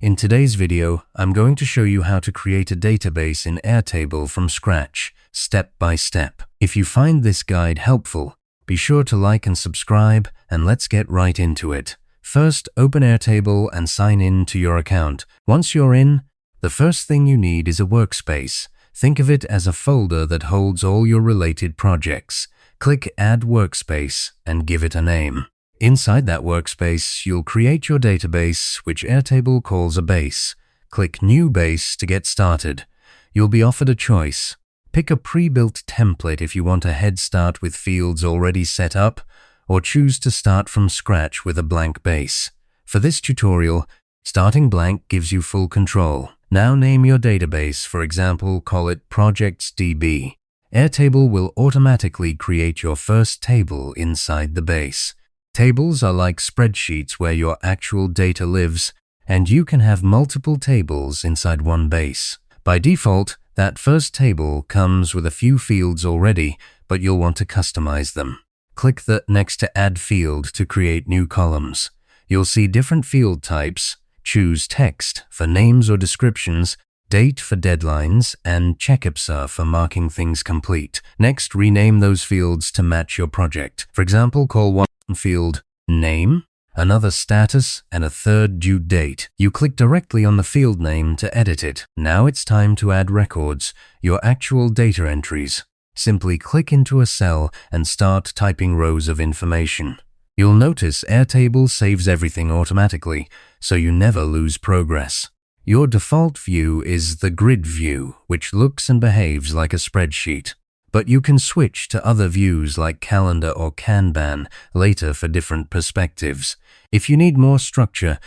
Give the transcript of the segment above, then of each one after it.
In today's video, I'm going to show you how to create a database in Airtable from scratch, step by step. If you find this guide helpful, be sure to like and subscribe, and let's get right into it. First, open Airtable and sign in to your account. Once you're in, the first thing you need is a workspace. Think of it as a folder that holds all your related projects. Click Add Workspace and give it a name. Inside that workspace, you'll create your database, which Airtable calls a base. Click New Base to get started. You'll be offered a choice. Pick a pre-built template if you want a head start with fields already set up, or choose to start from scratch with a blank base. For this tutorial, starting blank gives you full control. Now name your database, for example, call it ProjectsDB. Airtable will automatically create your first table inside the base. Tables are like spreadsheets where your actual data lives, and you can have multiple tables inside one base. By default, that first table comes with a few fields already, but you'll want to customize them. Click the Next to Add field to create new columns. You'll see different field types. Choose Text for names or descriptions, Date for deadlines, and Checkipsa for marking things complete. Next, rename those fields to match your project. For example, call one field Name, another Status, and a third Due Date. You click directly on the field name to edit it. Now it's time to add records, your actual data entries. Simply click into a cell and start typing rows of information. You'll notice Airtable saves everything automatically, so you never lose progress. Your default view is the grid view, which looks and behaves like a spreadsheet. But you can switch to other views like Calendar or Kanban later for different perspectives. If you need more structure,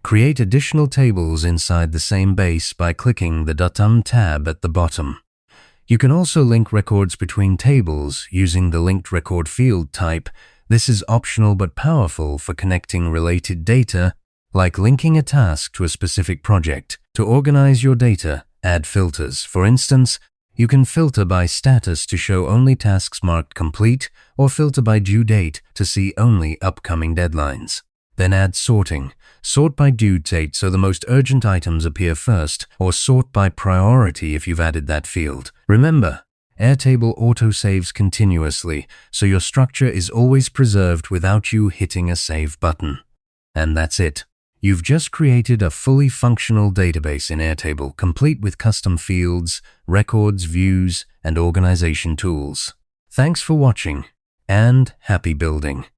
create additional tables inside the same base by clicking the Datum tab at the bottom. You can also link records between tables using the linked record field type. This is optional but powerful for connecting related data, like linking a task to a specific project. To organize your data, add filters. For instance, you can filter by status to show only tasks marked complete, or filter by due date to see only upcoming deadlines. Then add sorting. Sort by due date so the most urgent items appear first, or sort by priority if you've added that field. Remember, Airtable autosaves continuously, so your structure is always preserved without you hitting a save button. And that's it. You've just created a fully functional database in Airtable, complete with custom fields, records, views, and organization tools. Thanks for watching, and happy building!